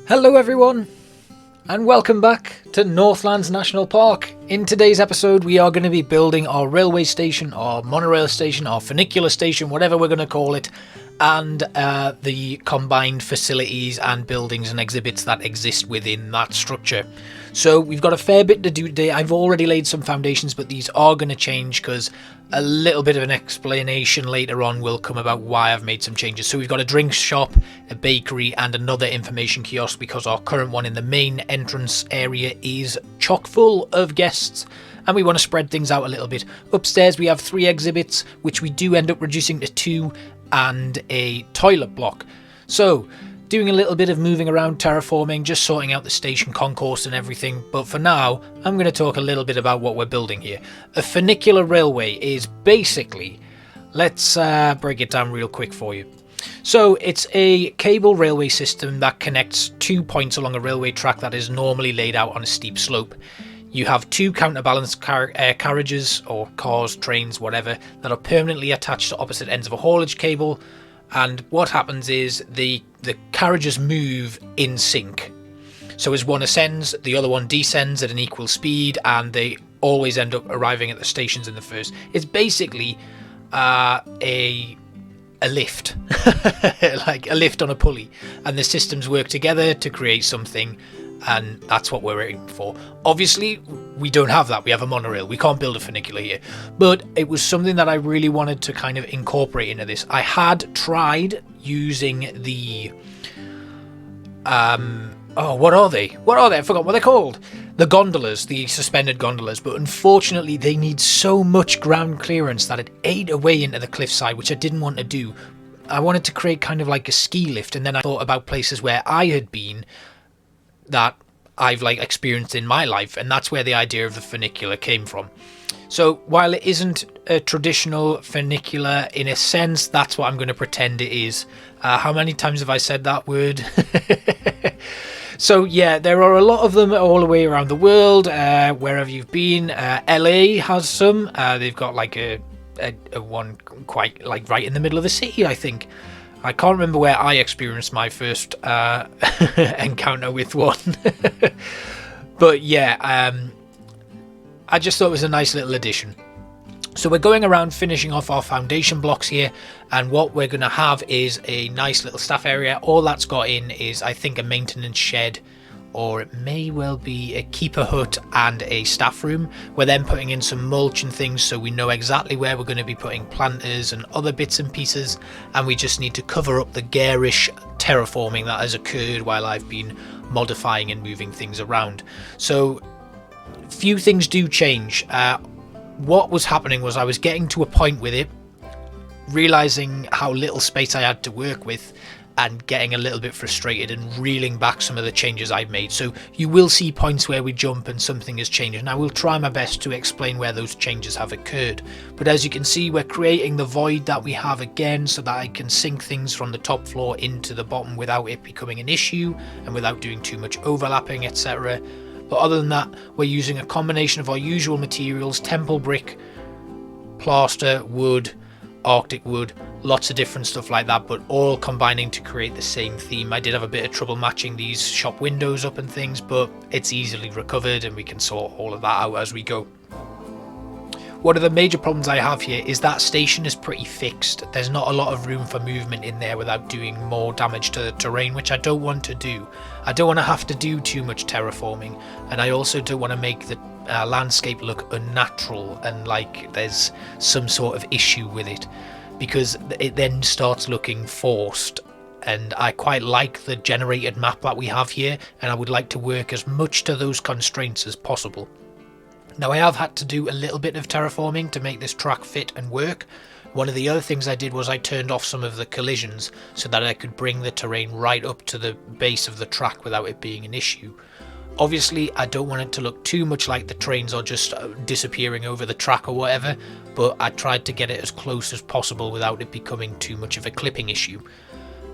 Hello everyone, and welcome back to Northlands National Park. In today's episode we are going to be building our railway station, our monorail station, our funicular station, whatever we're going to call it, and the combined facilities and buildings and exhibits that exist within that structure. So we've got a fair bit to do today. I've already laid some foundations, but these are going to change because a little bit of an explanation later on will come about why I've made some changes. So we've got a drinks shop, a bakery, and another information kiosk because our current one in the main entrance area is chock full of guests, and we want to spread things out a little bit. Upstairs we have 3 exhibits, which we do end up reducing to 2, and a toilet block. So doing a little bit of moving around, terraforming, just sorting out the station concourse and everything, but for now I'm going to talk a little bit about what we're building here. A funicular railway is basically, let's break it down real quick for you. So it's a cable railway system that connects 2 points along a railway track that is normally laid out on a steep slope. You have 2 counterbalance carriages or cars, trains, whatever, that are permanently attached to opposite ends of a haulage cable, and what happens is the carriages move in sync. So as one ascends, the other one descends at an equal speed, and they always end up arriving at the stations in the first. It's basically a lift, like a lift on a pulley, and the systems work together to create something, and that's what we're aiming for. Obviously we don't have that, we have a monorail, we can't build a funicular here, but it was something that I really wanted to kind of incorporate into this. I had tried using the what are they? I forgot what they're called. The gondolas, the suspended gondolas, but unfortunately they need so much ground clearance that it ate away into the cliffside, which I didn't want to do. I wanted to create kind of like a ski lift, and then I thought about places where I had been that I've experienced in my life, and that's where the idea of the funicular came from. So while it isn't a traditional funicular in a sense, that's what I'm going to pretend it is. How many times have I said that word? So yeah, there are a lot of them all the way around the world, wherever you've been. LA has some. They've got like a one quite right in the middle of the city, I think. I can't remember where I experienced my first encounter with one. But yeah, I just thought it was a nice little addition. So we're going around finishing off our foundation blocks here, and what we're going to have is a nice little staff area. All that's got in is, I think, a maintenance shed, or it may well be a keeper hut and a staff room. We're then putting in some mulch and things so we know exactly where we're going to be putting planters and other bits and pieces, and we just need to cover up the garish terraforming that has occurred while I've been modifying and moving things around. So few things do change. What was happening was I was getting to a point with it, realizing how little space I had to work with, and getting a little bit frustrated and reeling back some of the changes I've made. So you will see points where we jump and something has changed, and I will try my best to explain where those changes have occurred. But as you can see, we're creating the void that we have again so that I can sink things from the top floor into the bottom without it becoming an issue and without doing too much overlapping, etc. But other than that, we're using a combination of our usual materials: temple brick, plaster, wood, arctic wood, lots of different stuff like that, but all combining to create the same theme. I did have a bit of trouble matching these shop windows up and things, but it's easily recovered and we can sort all of that out as we go. One of the major problems I have here is that station is pretty fixed. There's not a lot of room for movement in there without doing more damage to the terrain, which I don't want to do. I don't want to have to do too much terraforming, and I also don't want to make the landscape look unnatural and like there's some sort of issue with it, because it then starts looking forced. And I quite like the generated map that we have here, and I would like to work as much to those constraints as possible. Now, I have had to do a little bit of terraforming to make this track fit and work. One of the other things I did was I turned off some of the collisions so that I could bring the terrain right up to the base of the track without it being an issue. Obviously, I don't want it to look too much like the trains are just disappearing over the track or whatever, but I tried to get it as close as possible without it becoming too much of a clipping issue.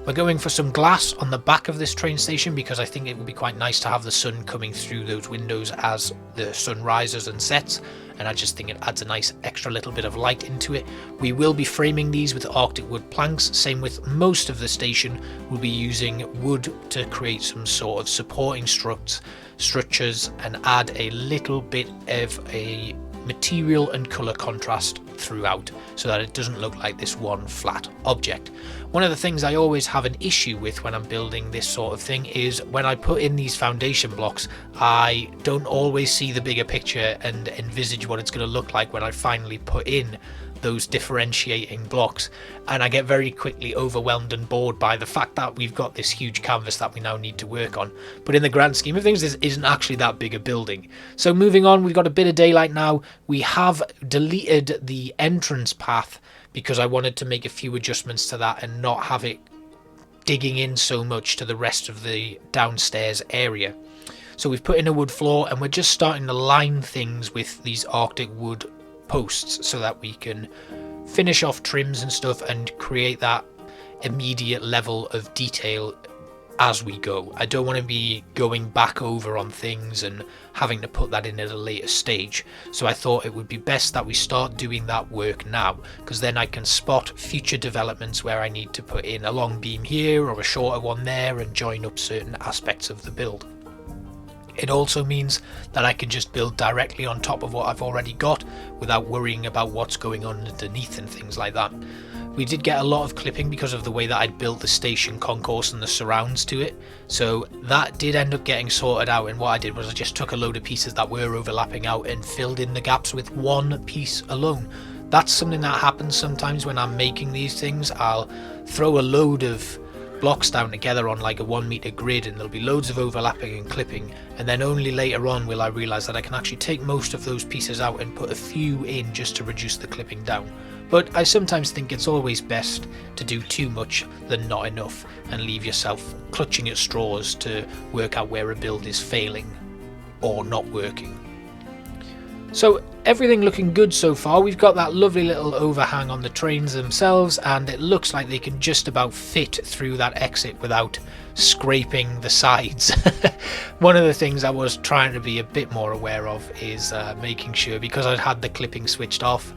We're going for some glass on the back of this train station because I think it would be quite nice to have the sun coming through those windows as the sun rises and sets, and I just think it adds a nice extra little bit of light into it. We will be framing these with Arctic wood planks. Same with most of the station. We'll be using wood to create some sort of supporting structures and add a little bit of a material and color contrast throughout so that it doesn't look like this one flat object. One of the things I always have an issue with when I'm building this sort of thing is when I put in these foundation blocks, I don't always see the bigger picture and envisage what it's going to look like when I finally put in those differentiating blocks, and I get very quickly overwhelmed and bored by the fact that we've got this huge canvas that we now need to work on. But in the grand scheme of things, this isn't actually that big a building. So moving on, we've got a bit of daylight now. We have deleted the entrance path because I wanted to make a few adjustments to that and not have it digging in so much to the rest of the downstairs area. So we've put in a wood floor, and we're just starting to line things with these Arctic wood posts so that we can finish off trims and stuff and create that immediate level of detail as we go. I don't want to be going back over on things and having to put that in at a later stage. So I thought it would be best that we start doing that work now, because then I can spot future developments where I need to put in a long beam here or a shorter one there and join up certain aspects of the build. It also means that I can just build directly on top of what I've already got without worrying about what's going on underneath and things like that. We did get a lot of clipping because of the way that I'd built the station concourse and the surrounds to it, so that did end up getting sorted out, and what I did was I just took a load of pieces that were overlapping out and filled in the gaps with one piece alone. That's something that happens sometimes when I'm making these things. I'll throw a load of blocks down together on like a 1 meter grid, and there'll be loads of overlapping and clipping, and then only later on will I realise that I can actually take most of those pieces out and put a few in just to reduce the clipping down. But I sometimes think it's always best to do too much than not enough and leave yourself clutching at straws to work out where a build is failing or not working. So everything looking good so far. We've got that lovely little overhang on the trains themselves, and it looks like they can just about fit through that exit without scraping the sides. One of the things I was trying to be a bit more aware of is making sure, because I'd had the clipping switched off,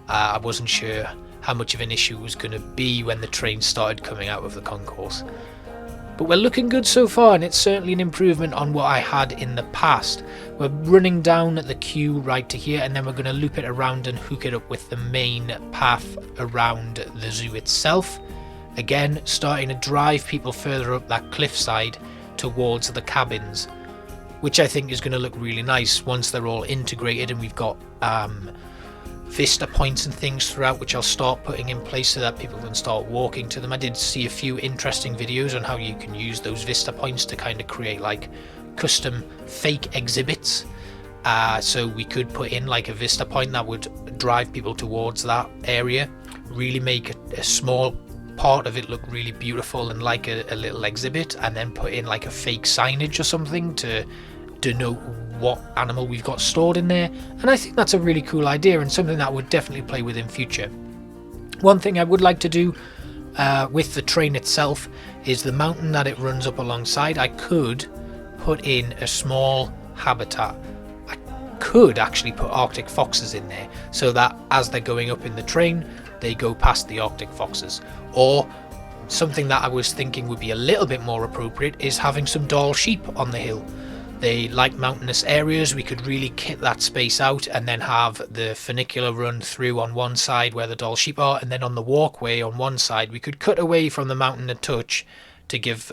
I wasn't sure how much of an issue it was going to be when the train started coming out of the concourse. But we're looking good so far, and it's certainly an improvement on what I had in the past. We're running down at the queue right to here, and then we're going to loop it around and hook it up with the main path around the zoo itself. Again, starting to drive people further up that cliffside towards the cabins, which I think is going to look really nice once they're all integrated and we've got vista points and things throughout, which I'll start putting in place so that people can start walking to them. I did see a few interesting videos on how you can use those vista points to kind of create like custom fake exhibits. So we could put in like a vista point that would drive people towards that area, really make a small part of it look really beautiful and like a little exhibit, and then put in like a fake signage or something to denote what animal we've got stored in there. And I think that's a really cool idea and something that I would definitely play with in future. One thing I would like to do with the train itself is the mountain that it runs up alongside. I could put in a small habitat. I could actually put Arctic foxes in there so that as they're going up in the train they go past the Arctic foxes. Or something that I was thinking would be a little bit more appropriate is having some Dall sheep on the hill. They like mountainous areas. We could really kit that space out and then have the funicular run through on one side where the Dall sheep are, and then on the walkway on one side we could cut away from the mountain a touch to give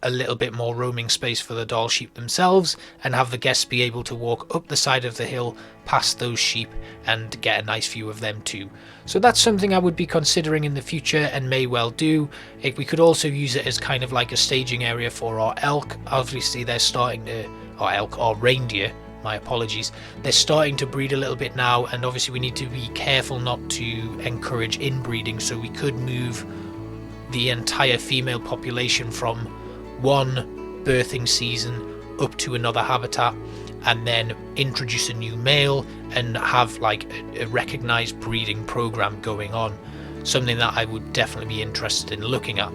a little bit more roaming space for the Dall sheep themselves, and have the guests be able to walk up the side of the hill past those sheep and get a nice view of them too. So that's something I would be considering in the future and may well do. If we could also use it as kind of like a staging area for our elk. Obviously they're starting to, or elk or reindeer, my apologies, they're starting to breed a little bit now, and obviously we need to be careful not to encourage inbreeding, so we could move the entire female population from one birthing season up to another habitat and then introduce a new male and have like a recognized breeding program going on, something that I would definitely be interested in looking at.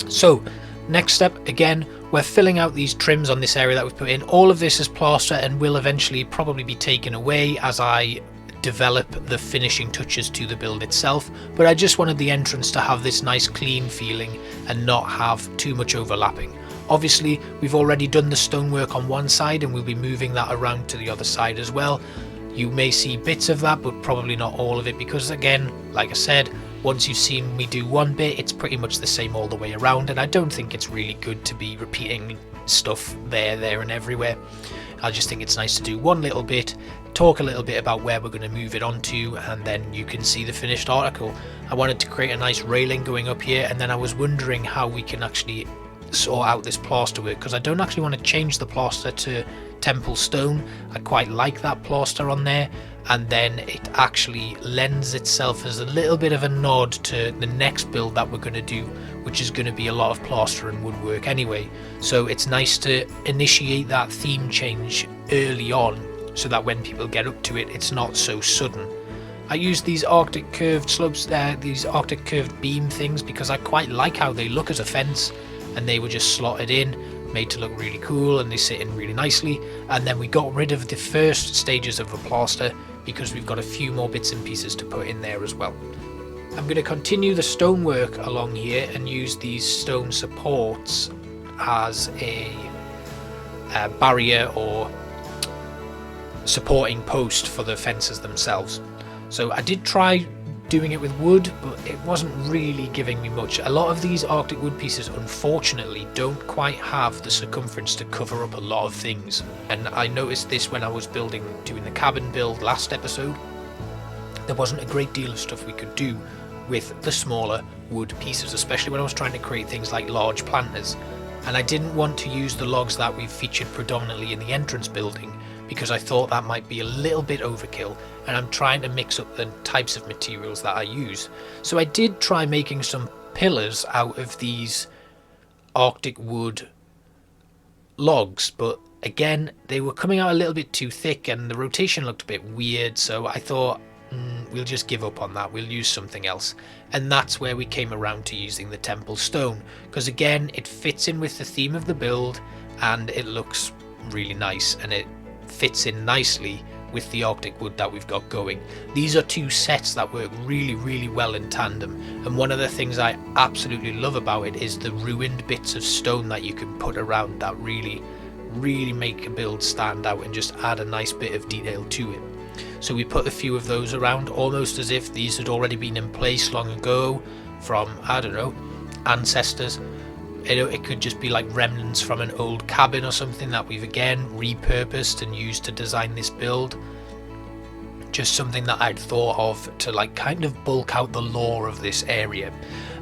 So Next step, again, we're filling out these trims on this area that we've put in. All of this is plaster and will eventually probably be taken away as I develop the finishing touches to the build itself, but I just wanted the entrance to have this nice clean feeling and not have too much overlapping. Obviously, we've already done the stonework on one side and we'll be moving that around to the other side as well. You may see bits of that, but probably not all of it, because again, like I said, once you've seen me do one bit, it's pretty much the same all the way around, and I don't think it's really good to be repeating stuff there and everywhere. I just think it's nice to do one little bit, talk a little bit about where we're going to move it onto, and then you can see the finished article. I wanted to create a nice railing going up here, and then I was wondering how we can actually sort out this plaster work, because I don't actually want to change the plaster to temple stone. I quite like that plaster on there, and then it actually lends itself as a little bit of a nod to the next build that we're going to do, which is going to be a lot of plaster and woodwork anyway. So it's nice to initiate that theme change early on, so that when people get up to it, it's not so sudden. I used these Arctic curved slopes there, these Arctic curved beam things, because I quite like how they look as a fence, and they were just slotted in, made to look really cool, and they sit in really nicely. And then we got rid of the first stages of the plaster because we've got a few more bits and pieces to put in there as well. I'm going to continue the stonework along here and use these stone supports as a barrier or supporting post for the fences themselves. So I did try doing it with wood, but it wasn't really giving me much. A lot of these Arctic wood pieces unfortunately don't quite have the circumference to cover up a lot of things, and I noticed this when I was doing the cabin build last episode. There wasn't a great deal of stuff we could do with the smaller wood pieces, especially when I was trying to create things like large planters, and I didn't want to use the logs that we've featured predominantly in the entrance building, because I thought that might be a little bit overkill, and I'm trying to mix up the types of materials that I use. So I did try making some pillars out of these Arctic wood logs, but again, they were coming out a little bit too thick and the rotation looked a bit weird, so I thought, we'll just give up on that, we'll use something else. And that's where we came around to using the temple stone, because again, it fits in with the theme of the build and it looks really nice, and it fits in nicely with the Arctic wood that we've got going. These are two sets that work really well in tandem, and one of the things I absolutely love about it is the ruined bits of stone that you can put around that really make a build stand out and just add a nice bit of detail to it. So we put a few of those around, almost as if these had already been in place long ago from, I don't know, ancestors. It could just be like remnants from an old cabin or something that we've again repurposed and used to design this build. Just something that I'd thought of to like kind of bulk out the lore of this area.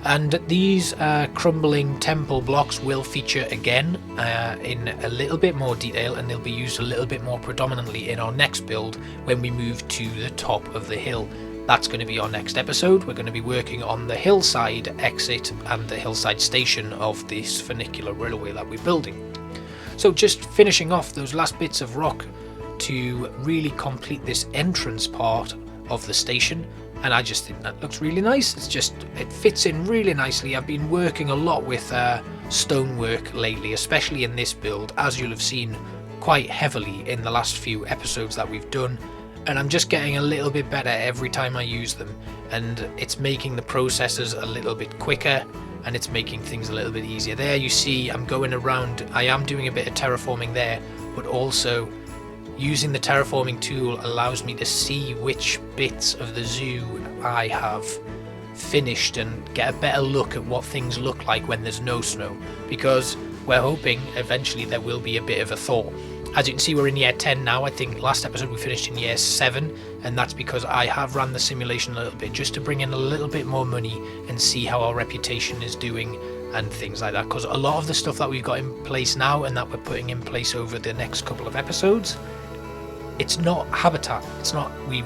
And these crumbling temple blocks will feature again in a little bit more detail, and they'll be used a little bit more predominantly in our next build when we move to the top of the hill. That's going to be our next episode. We're going to be working on the hillside exit and the hillside station of this funicular railway that we're building. So just finishing off those last bits of rock to really complete this entrance part of the station, and I just think that looks really nice. It fits in really nicely. I've been working a lot with stonework lately, especially in this build, as you'll have seen quite heavily in the last few episodes that we've done. And I'm just getting a little bit better every time I use them, and it's making the processes a little bit quicker, and it's making things a little bit easier. There you see I'm going around, I am doing a bit of terraforming there, but also using the terraforming tool allows me to see which bits of the zoo I have finished and get a better look at what things look like when there's no snow, because we're hoping eventually there will be a bit of a thaw. As you can see, we're in year 10 now. I think last episode we finished in year 7, and that's because I have ran the simulation a little bit just to bring in a little bit more money and see how our reputation is doing and things like that, because a lot of the stuff that we've got in place now and that we're putting in place over the next couple of episodes, it's not habitat. It's not, we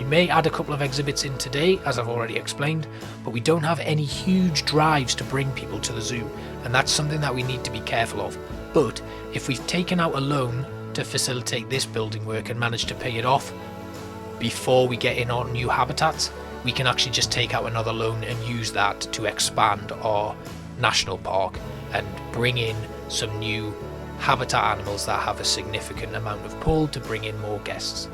may add a couple of exhibits in today, as I've already explained, but we don't have any huge drives to bring people to the zoo, and that's something that we need to be careful of. But if we've taken out a loan to facilitate this building work and managed to pay it off before we get in our new habitats, we can actually just take out another loan and use that to expand our national park and bring in some new habitat animals that have a significant amount of pull to bring in more guests.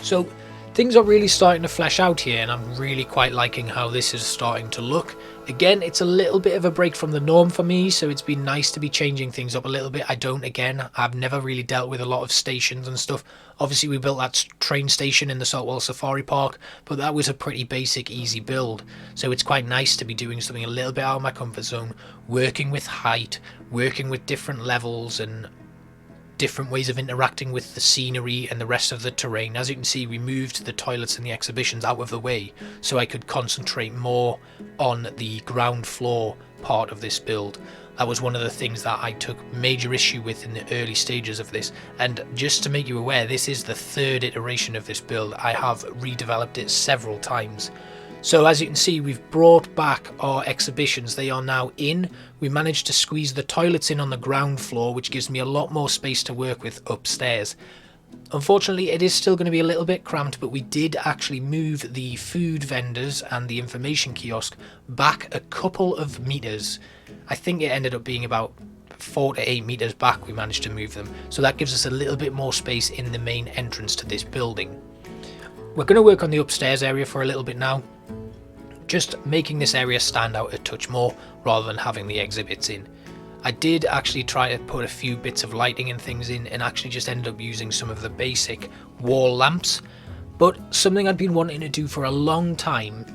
So things are really starting to flesh out here, and I'm really quite liking how this is starting to look. Again, it's a little bit of a break from the norm for me, so it's been nice to be changing things up a little bit. I've never really dealt with a lot of stations and stuff. Obviously we built that train station in the Saltwell Safari Park, but that was a pretty basic, easy build. So it's quite nice to be doing something a little bit out of my comfort zone, working with height, working with different levels and different ways of interacting with the scenery and the rest of the terrain. As you can see, we moved the toilets and the exhibitions out of the way so I could concentrate more on the ground floor part of this build. That was one of the things that I took major issue with in the early stages of this, and just to make you aware, this is the third iteration of this build. I have redeveloped it several times. So as you can see, we've brought back our exhibitions. They are now in. We managed to squeeze the toilets in on the ground floor, which gives me a lot more space to work with upstairs. Unfortunately, it is still going to be a little bit cramped, but we did actually move the food vendors and the information kiosk back a couple of meters. I think it ended up being about 4 to 8 meters back we managed to move them. So that gives us a little bit more space in the main entrance to this building. We're going to work on the upstairs area for a little bit now, just making this area stand out a touch more rather than having the exhibits in. I did actually try to put a few bits of lighting and things in, and actually just ended up using some of the basic wall lamps, but something I'd been wanting to do for a long time,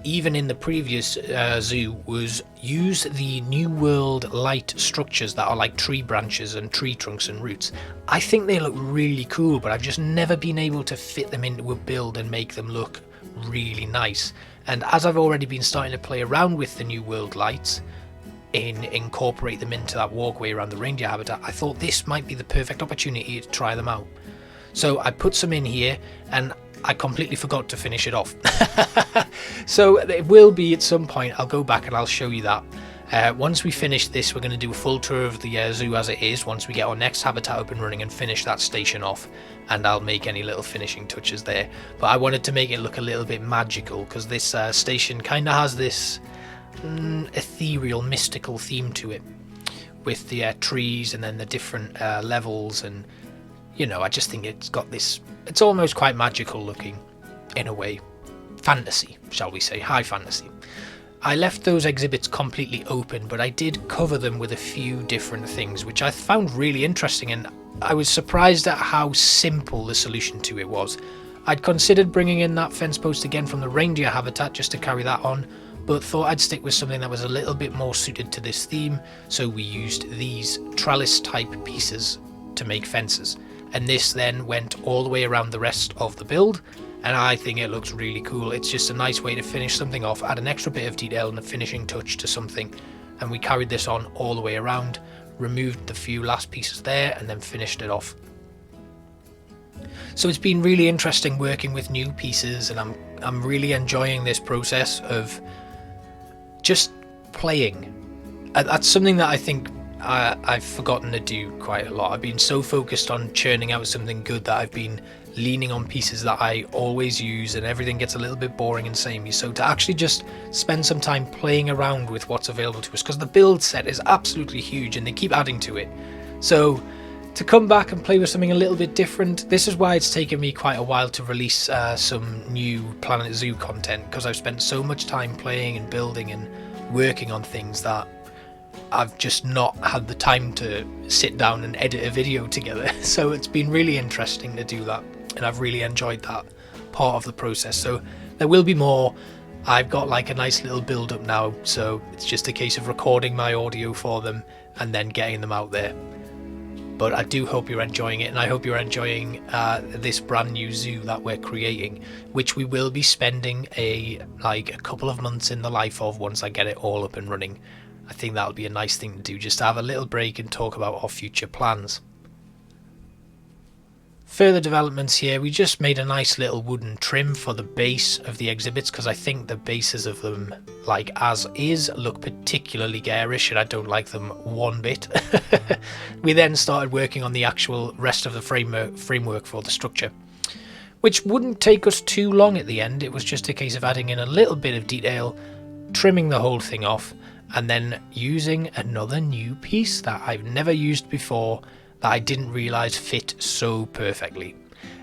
even in the previous zoo, was use the New World light structures that are like tree branches and tree trunks and roots. I think they look really cool, but I've just never been able to fit them into a build and make them look really nice. And as I've already been starting to play around with the New World lights and incorporate them into that walkway around the reindeer habitat, I thought this might be the perfect opportunity to try them out. So I put some in here, and I completely forgot to finish it off. So it will be at some point, I'll go back and I'll show you that. Once we finish this, we're going to do a full tour of the zoo as it is once we get our next habitat up and running and finish that station off, and I'll make any little finishing touches there. But I wanted to make it look a little bit magical, because this station kind of has this ethereal, mystical theme to it, with the trees and then the different levels, and you know, I just think it's got this, it's almost quite magical looking in a way. Fantasy, shall we say, high fantasy. I left those exhibits completely open, but I did cover them with a few different things, which I found really interesting, and I was surprised at how simple the solution to it was. I'd considered bringing in that fence post again from the reindeer habitat just to carry that on, but thought I'd stick with something that was a little bit more suited to this theme, so we used these trellis type pieces to make fences. And this then went all the way around the rest of the build, and I think it looks really cool. It's just a nice way to finish something off, add an extra bit of detail and a finishing touch to something, and we carried this on all the way around, removed the few last pieces there, and then finished it off. So it's been really interesting working with new pieces, and I'm really enjoying this process of just playing. That's something that I think I've forgotten to do quite a lot. I've been so focused on churning out something good that I've been leaning on pieces that I always use, and everything gets a little bit boring and samey. So to actually just spend some time playing around with what's available to us, because the build set is absolutely huge and they keep adding to it. So to come back and play with something a little bit different, this is why it's taken me quite a while to release some new Planet Zoo content, because I've spent so much time playing and building and working on things that I've just not had the time to sit down and edit a video together. So it's been really interesting to do that, and I've really enjoyed that part of the process. So there will be more. I've got like a nice little build up now, so it's just a case of recording my audio for them and then getting them out there. But I do hope you're enjoying it, and I hope you're enjoying this brand new zoo that we're creating, which we will be spending a couple of months in the life of once I get it all up and running. I think that'll be a nice thing to do, just to have a little break and talk about our future plans. Further developments here, we just made a nice little wooden trim for the base of the exhibits, because I think the bases of them, like as is, look particularly garish, and I don't like them one bit. We then started working on the actual rest of the framework for the structure, which wouldn't take us too long at the end. It was just a case of adding in a little bit of detail, trimming the whole thing off, and then using another new piece that I've never used before that I didn't realise fit so perfectly.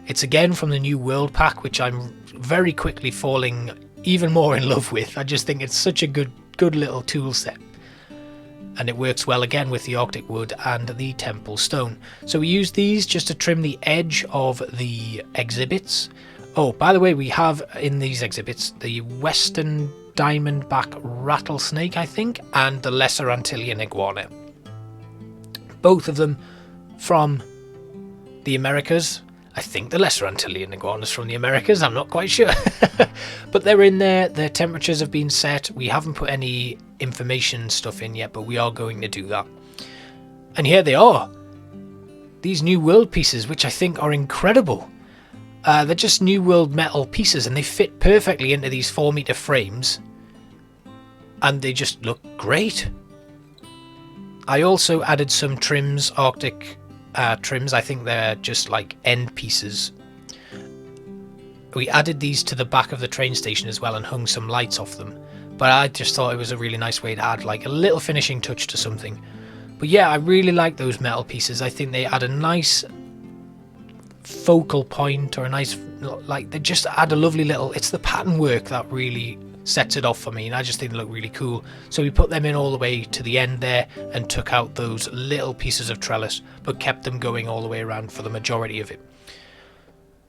It's again from the New World pack, which I'm very quickly falling even more in love with. I just think it's such a good little tool set. And it works well again with the Arctic Wood and the Temple Stone. So we use these just to trim the edge of the exhibits. Oh, by the way, we have in these exhibits the Western Diamondback Rattlesnake, I think, and the Lesser Antillean Iguana. Both of them from the Americas. I think the Lesser Antillean Iguana is from the Americas, I'm not quite sure. But they're in there, their temperatures have been set. We haven't put any information stuff in yet, but we are going to do that. And here they are. These New World pieces, which I think are incredible. They're just New World metal pieces, and they fit perfectly into these 4-meter frames. And they just look great. I also added some trims, Arctic trims. I think they're just like end pieces. We added these to the back of the train station as well and hung some lights off them. But I just thought it was a really nice way to add like a little finishing touch to something. But yeah, I really like those metal pieces. I think they add a nice focal point, or a nice, like, they just add a lovely little, it's the pattern work that really sets it off for me, and I just think they look really cool. So we put them in all the way to the end there and took out those little pieces of trellis, but kept them going all the way around for the majority of it.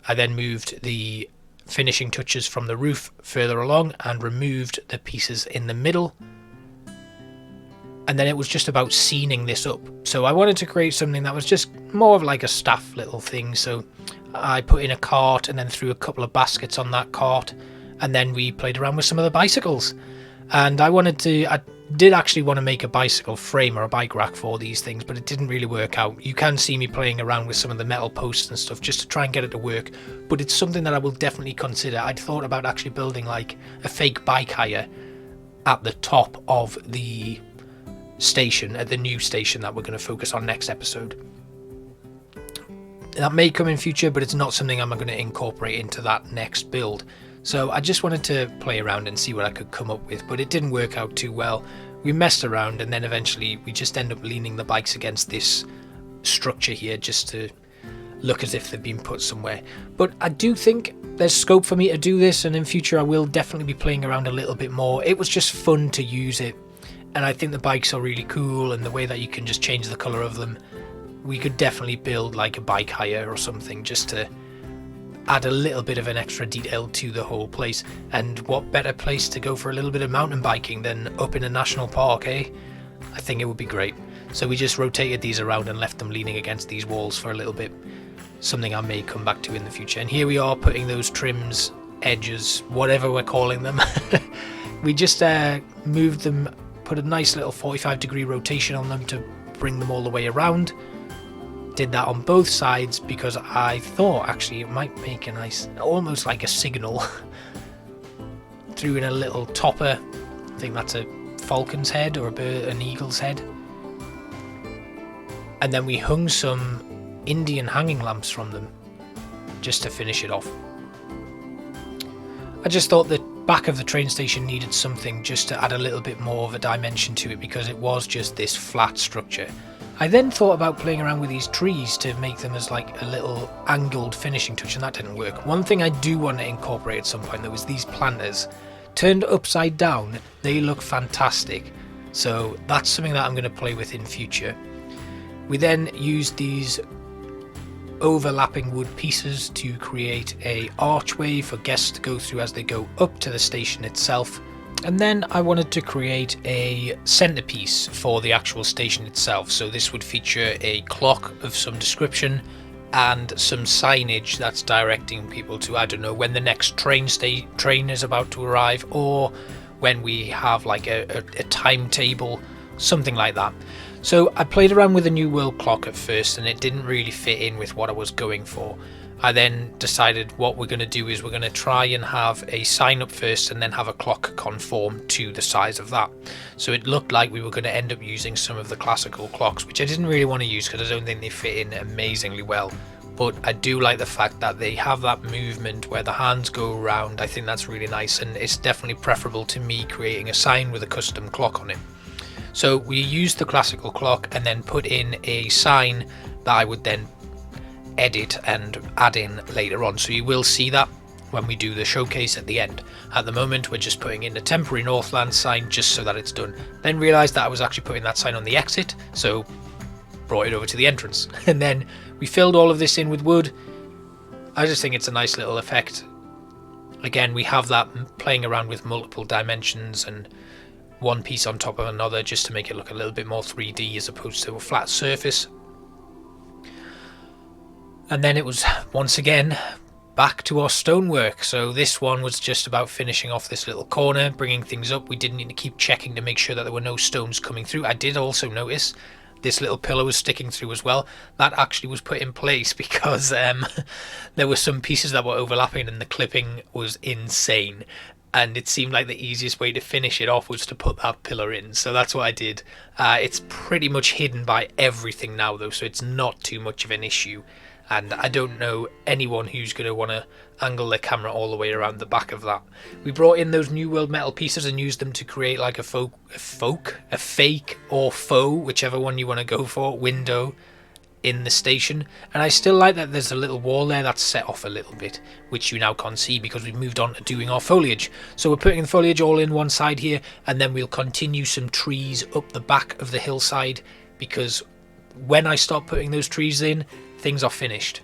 I then moved the finishing touches from the roof further along and removed the pieces in the middle. And then it was just about scening this up. So I wanted to create something that was just more of like a staff little thing. So I put in a cart and then threw a couple of baskets on that cart. And then we played around with some of the bicycles. And I did actually want to make a bicycle frame or a bike rack for these things, but it didn't really work out. You can see me playing around with some of the metal posts and stuff just to try and get it to work, but it's something that I will definitely consider. I'd thought about actually building like a fake bike hire at the top of the station, at the new station that we're going to focus on next episode. That may come in future, but it's not something I'm going to incorporate into that next build. So I just wanted to play around and see what I could come up with, but it didn't work out too well. We messed around and then eventually we just end up leaning the bikes against this structure here just to look as if they've been put somewhere. But I do think there's scope for me to do this, and in future I will definitely be playing around a little bit more. It was just fun to use it, and I think the bikes are really cool, and the way that you can just change the colour of them. We could definitely build like a bike hire or something just to add a little bit of an extra detail to the whole place. And what better place to go for a little bit of mountain biking than up in a national park, eh? I think it would be great. So we just rotated these around and left them leaning against these walls for a little bit. Something I may come back to in the future. And here we are putting those trims, edges, whatever we're calling them. We just moved them, put a nice little 45-degree rotation on them to bring them all the way around. Did that on both sides because I thought actually it might make a nice, almost like a signal. Threw in a little topper. I think that's a falcon's head or an eagle's head. And then we hung some Indian hanging lamps from them just to finish it off. I just thought the back of the train station needed something just to add a little bit more of a dimension to it because it was just this flat structure. I then thought about playing around with these trees to make them as like a little angled finishing touch, and that didn't work. One thing I do want to incorporate at some point though is these planters. Turned upside down, they look fantastic. So that's something that I'm going to play with in future. We then used these overlapping wood pieces to create a archway for guests to go through as they go up to the station itself. And then I wanted to create a centerpiece for the actual station itself. So this would feature a clock of some description and some signage that's directing people to, I don't know, when the next train is about to arrive, or when we have like a timetable, something like that. So I played around with a New World clock at first and it didn't really fit in with what I was going for. I then decided what we're going to do is we're going to try and have a sign up first and then have a clock conform to the size of that. So it looked like we were going to end up using some of the classical clocks, which I didn't really want to use because I don't think they fit in amazingly well. But I do like the fact that they have that movement where the hands go around. I think that's really nice, and it's definitely preferable to me creating a sign with a custom clock on it. So we used the classical clock and then put in a sign that I would then edit and add in later on. So you will see that when we do the showcase at the end. At the moment we're just putting in a temporary Northlands sign just so that it's done. Then realised that I was actually putting that sign on the exit, so brought it over to the entrance. And then we filled all of this in with wood. I just think it's a nice little effect. Again, we have that playing around with multiple dimensions and one piece on top of another just to make it look a little bit more 3D as opposed to a flat surface. And then it was once again back to our stonework. So this one was just about finishing off this little corner, bringing things up. We didn't need to keep checking to make sure that there were no stones coming through. I did also notice this little pillar was sticking through as well. That actually was put in place because there were some pieces that were overlapping and the clipping was insane. And it seemed like the easiest way to finish it off was to put that pillar in. So that's what I did. It's pretty much hidden by everything now though, so it's not too much of an issue. And I don't know anyone who's going to want to angle their camera all the way around the back of that. We brought in those New World metal pieces and used them to create like a fake or faux, whichever one you want to go for, window in the station. And I still like that there's a little wall there that's set off a little bit, which you now can't see because we've moved on to doing our foliage. So we're putting the foliage all in one side here, and then we'll continue some trees up the back of the hillside, because when I start putting those trees in, things are finished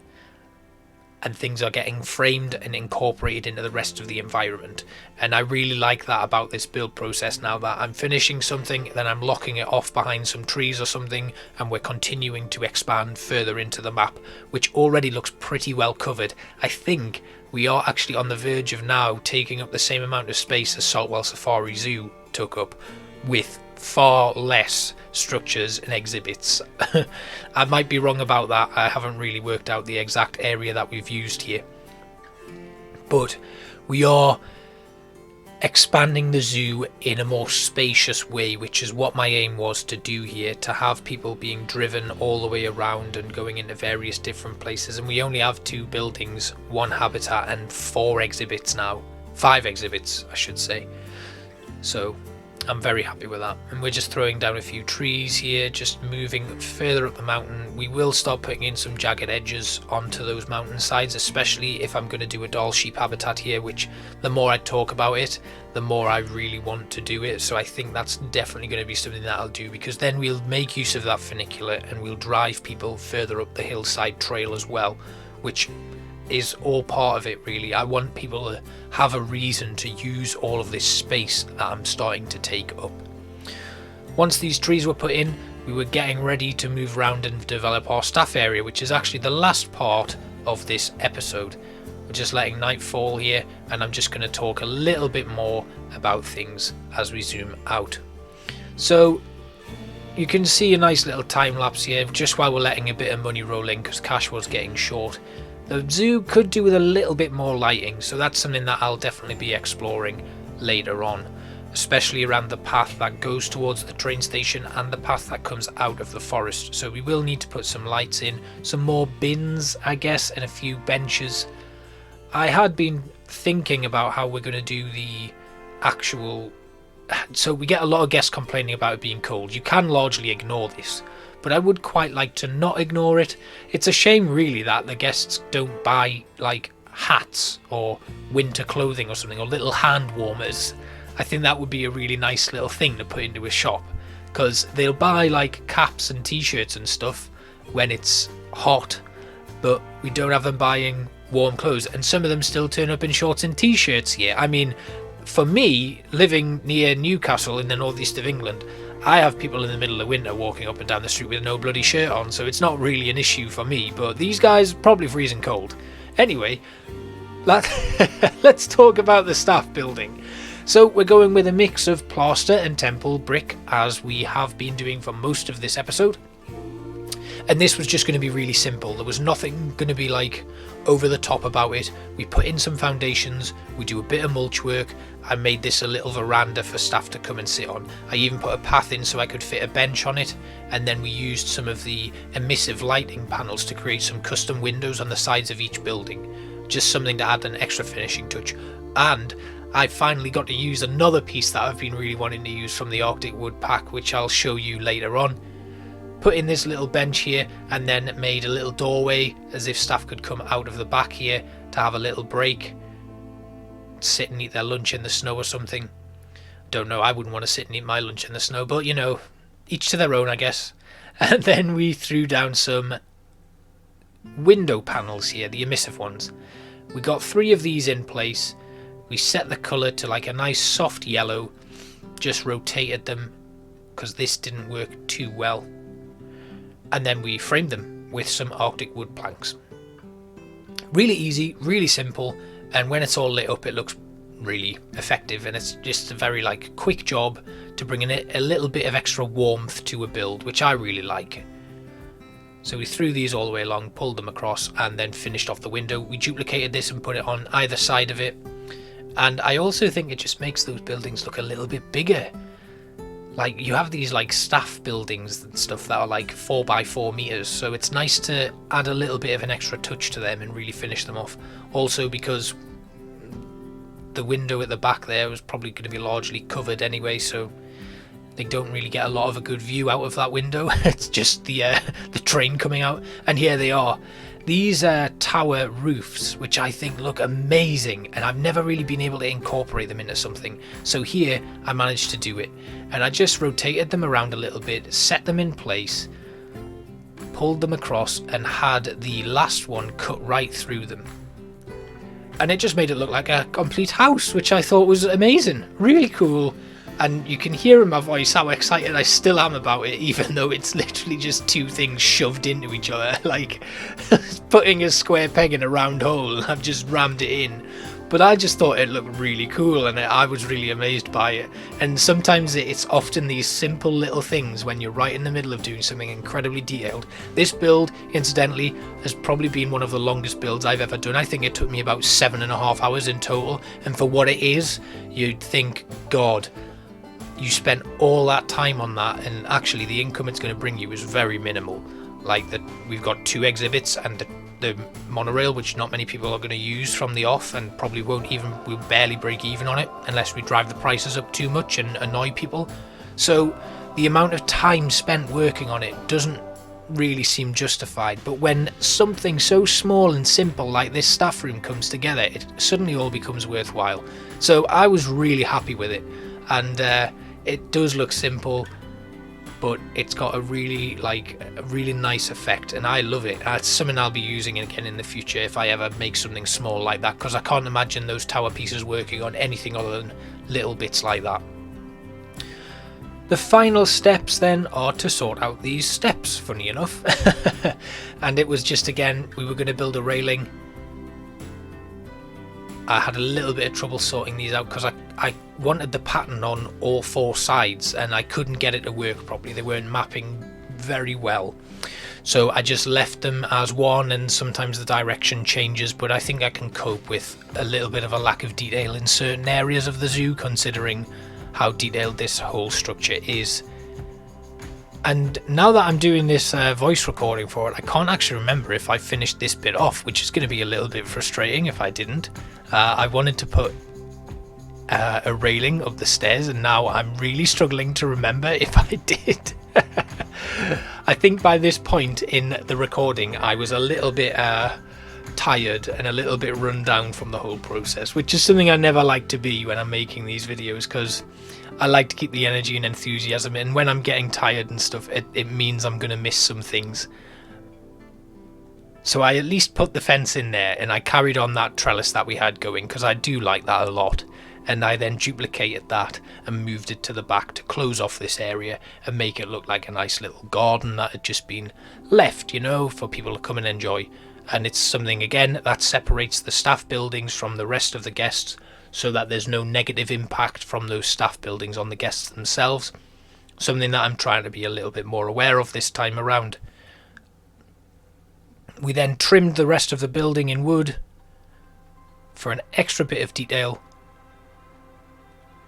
and things are getting framed and incorporated into the rest of the environment. And I really like that about this build process now, that I'm finishing something, then I'm locking it off behind some trees or something, and we're continuing to expand further into the map, which already looks pretty well covered. I think we are actually on the verge of now taking up the same amount of space as Saltwell Safari Zoo took up, with far less structures and exhibits. I might be wrong about that. I haven't really worked out the exact area that we've used here, but we are expanding the zoo in a more spacious way, which is what my aim was to do here, to have people being driven all the way around and going into various different places. And we only have 2 buildings, 1 habitat and 4 exhibits now, 5 exhibits I should say. So I'm very happy with that. And we're just throwing down a few trees here, just moving further up the mountain. We will start putting in some jagged edges onto those mountain sides, especially if I'm going to do a doll sheep habitat here, which the more I talk about it, the more I really want to do it. So I think that's definitely going to be something that I'll do, because then we'll make use of that funicular and we'll drive people further up the hillside trail as well, which is all part of it really. I want people to have a reason to use all of this space that I'm starting to take up. Once these trees were put in, we were getting ready to move around and develop our staff area, which is actually the last part of this episode. We're just letting night fall here, and I'm just going to talk a little bit more about things as we zoom out. So you can see a nice little time lapse here, just while we're letting a bit of money roll in because cash was getting short. The zoo could do with a little bit more lighting, so that's something that I'll definitely be exploring later on, especially around the path that goes towards the train station and the path that comes out of the forest. So we will need to put some lights in, some more bins I guess, and a few benches. I had been thinking about how we're going to do the actual... So we get a lot of guests complaining about it being cold. You can largely ignore this, but I would quite like to not ignore it. It's a shame really that the guests don't buy like hats or winter clothing or something, or little hand warmers. I think that would be a really nice little thing to put into a shop, because they'll buy like caps and t-shirts and stuff when it's hot, but we don't have them buying warm clothes, and some of them still turn up in shorts and t-shirts here. I mean, for me, living near Newcastle in the northeast of England, I have people in the middle of winter walking up and down the street with no bloody shirt on, so it's not really an issue for me, but these guys probably freezing cold. Anyway, let's talk about the staff building. So we're going with a mix of plaster and temple brick, as we have been doing for most of this episode. And this was just going to be really simple. There was nothing going to be like over the top about it. We put in some foundations, we do a bit of mulch work. I made this a little veranda for staff to come and sit on. I even put a path in so I could fit a bench on it, and then we used some of the emissive lighting panels to create some custom windows on the sides of each building. Just something to add an extra finishing touch. And I finally got to use another piece that I've been really wanting to use from the Arctic Wood pack, which I'll show you later on. Put in this little bench here, and then made a little doorway as if staff could come out of the back here to have a little break, sit and eat their lunch in the snow or something. Don't know, I wouldn't want to sit and eat my lunch in the snow, but you know, each to their own, I guess. And then we threw down some window panels here, the emissive ones. We got 3 of these in place. We set the colour to like a nice soft yellow, just rotated them because this didn't work too well. And then we framed them with some Arctic wood planks. Really easy, really simple, and when it's all lit up it looks really effective, and it's just a very like quick job to bring in a little bit of extra warmth to a build, which I really like. So we threw these all the way along, pulled them across, and then finished off the window. We duplicated this and put it on either side of it, and I also think it just makes those buildings look a little bit bigger. Like, you have these like staff buildings and stuff that are like 4 by 4 meters, so it's nice to add a little bit of an extra touch to them and really finish them off. Also because the window at the back there was probably going to be largely covered anyway, so they don't really get a lot of a good view out of that window. It's just the train coming out, and here they are. These tower roofs, which I think look amazing, and I've never really been able to incorporate them into something. So here I managed to do it, and I just rotated them around a little bit, set them in place, pulled them across, and had the last one cut right through them. And it just made it look like a complete house, which I thought was amazing, really cool. And you can hear in my voice how excited I still am about it, even though it's literally just 2 things shoved into each other, like putting a square peg in a round hole. I've just rammed it in. But I just thought it looked really cool, and I was really amazed by it. And sometimes it's often these simple little things when you're right in the middle of doing something incredibly detailed. This build, incidentally, has probably been one of the longest builds I've ever done. I think it took me about 7.5 hours in total, and for what it is, you'd think, God, you spent all that time on that, and actually the income it's going to bring you is very minimal. Like that, we've got 2 exhibits and the monorail, which not many people are going to use from the off, and probably we'll barely break even on it unless we drive the prices up too much and annoy people. So the amount of time spent working on it doesn't really seem justified, but when something so small and simple like this staff room comes together, it suddenly all becomes worthwhile. So I was really happy with it, and it does look simple, but it's got a really nice effect, and I love it. It's something I'll be using again in the future if I ever make something small like that, because I can't imagine those tower pieces working on anything other than little bits like that. The final steps then are to sort out these steps, funny enough. And it was just, again, we were going to build a railing. I had a little bit of trouble sorting these out because I wanted the pattern on all 4 sides and I couldn't get it to work properly. They weren't mapping very well. So I just left them as one, and sometimes the direction changes, but I think I can cope with a little bit of a lack of detail in certain areas of the zoo, considering how detailed this whole structure is. And now that I'm doing this voice recording for it, I can't actually remember if I finished this bit off, which is going to be a little bit frustrating if I didn't. I wanted to put a railing up the stairs, and now I'm really struggling to remember if I did. I think by this point in the recording I was a little bit tired and a little bit run down from the whole process, which is something I never like to be when I'm making these videos, because I like to keep the energy and enthusiasm, and when I'm getting tired and stuff, it means I'm going to miss some things. So I at least put the fence in there, and I carried on that trellis that we had going, because I do like that a lot. And I then duplicated that and moved it to the back to close off this area and make it look like a nice little garden that had just been left, you know, for people to come and enjoy. And it's something, again, that separates the staff buildings from the rest of the guests, so that there's no negative impact from those staff buildings on the guests themselves. Something that I'm trying to be a little bit more aware of this time around. We then trimmed the rest of the building in wood for an extra bit of detail,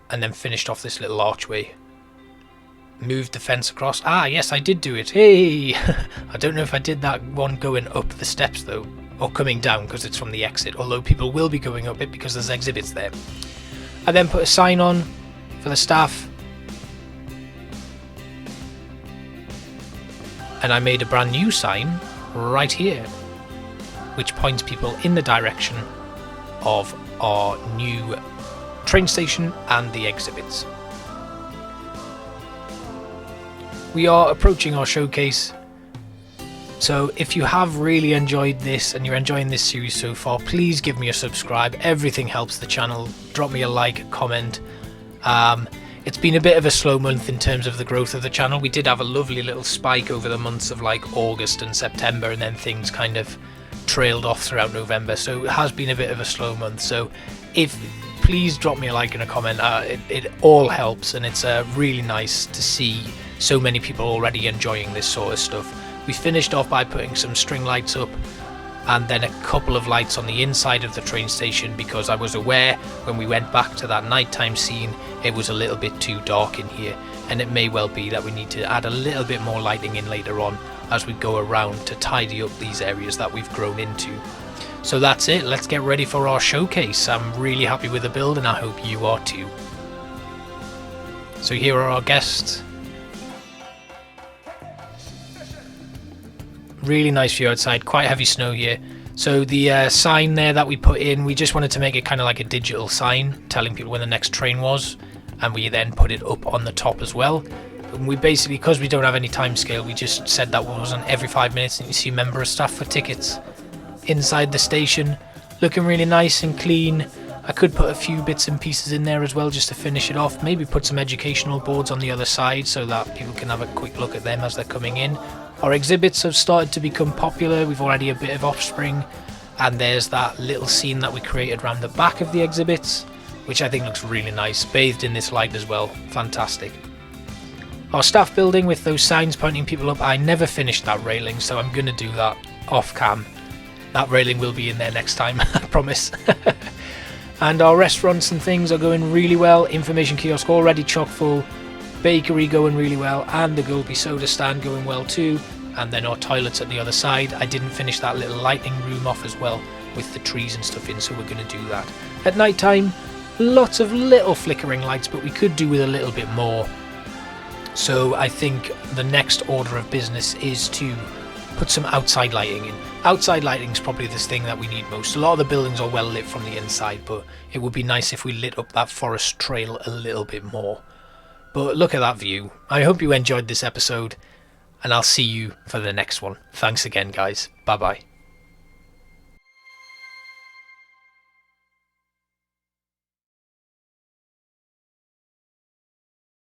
and then finished off this little archway. Moved the fence across. Ah, yes, I did do it. Hey! I don't know if I did that one going up the steps though, or coming down because it's from the exit, although people will be going up it because there's exhibits there. I then put a sign on for the staff, and I made a brand new sign right here, which points people in the direction of our new train station and the exhibits. We are approaching our showcase, so if you have really enjoyed this and you're enjoying this series so far, please give me a subscribe. Everything helps the channel. Drop me a like, a comment. It's been a bit of a slow month in terms of the growth of the channel. We did have a lovely little spike over the months of like August and September, and then things kind of trailed off throughout November, so it has been a bit of a slow month. So please drop me a like and a comment. It all helps, and it's really nice to see so many people already enjoying this sort of stuff. We finished off by putting some string lights up and then a couple of lights on the inside of the train station, because I was aware when we went back to that nighttime scene it was a little bit too dark in here, and it may well be that we need to add a little bit more lighting in later on as we go around to tidy up these areas that we've grown into. So that's it, let's get ready for our showcase. I'm really happy with the build and I hope you are too. So here are our guests. Really nice view outside, quite heavy snow here. So the sign there that we put in, we just wanted to make it kind of like a digital sign telling people when the next train was, and we then put it up on the top as well. And we basically, because we don't have any time scale, we just said that was on every 5 minutes, and you see member of staff for tickets inside the station, looking really nice and clean. I could put a few bits and pieces in there as well just to finish it off, maybe put some educational boards on the other side so that people can have a quick look at them as they're coming in. Our exhibits have started to become popular. We've already a bit of offspring, and there's that little scene that we created around the back of the exhibits, which I think looks really nice, bathed in this light as well. Fantastic. Our staff building with those signs pointing people up, I never finished that railing, so I'm going to do that off cam. That railing will be in there next time, I promise. And our restaurants and things are going really well. Information kiosk already chock full, bakery going really well, and the Gulby soda stand going well too. And then our toilets at the other side. I didn't finish that little lighting room off as well with the trees and stuff in, so we're going to do that. At night time, lots of little flickering lights, but we could do with a little bit more. So I think the next order of business is to put some outside lighting in. Outside lighting is probably the thing that we need most. A lot of the buildings are well lit from the inside, but it would be nice if we lit up that forest trail a little bit more. But look at that view. I hope you enjoyed this episode, and I'll see you for the next one. Thanks again, guys. Bye bye.